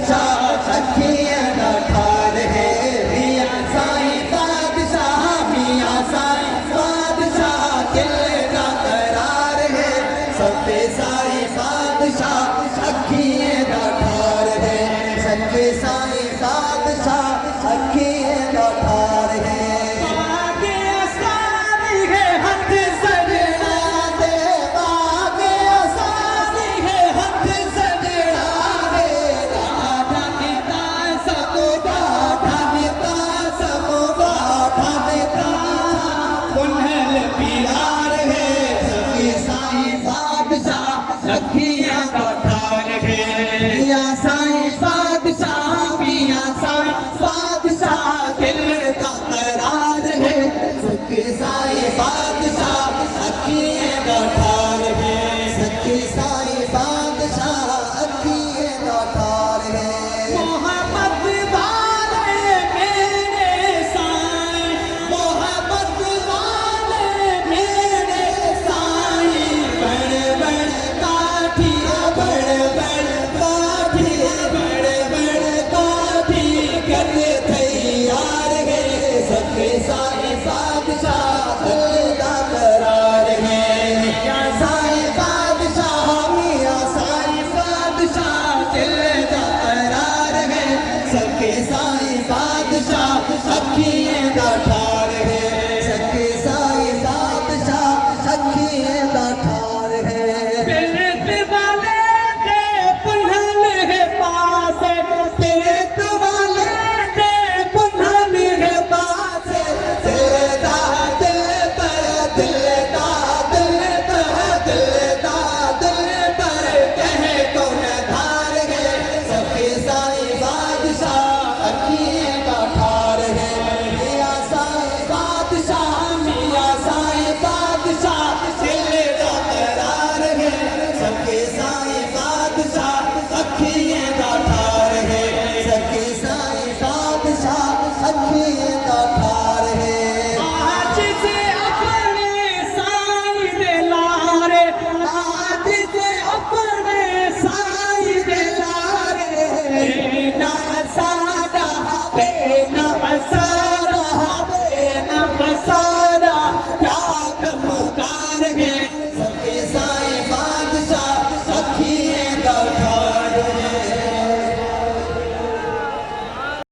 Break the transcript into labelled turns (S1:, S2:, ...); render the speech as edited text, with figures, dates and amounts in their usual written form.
S1: बादशाह अखियां दा ठार है मियां साईं बादशाह मियां साईं बादशाह किले दा करार है सच्चे साईं बादशाह अखियां दा ठार है सच्चे साईं बादशाह अखियां दा ठार है अखियां का ठार है मियां साईं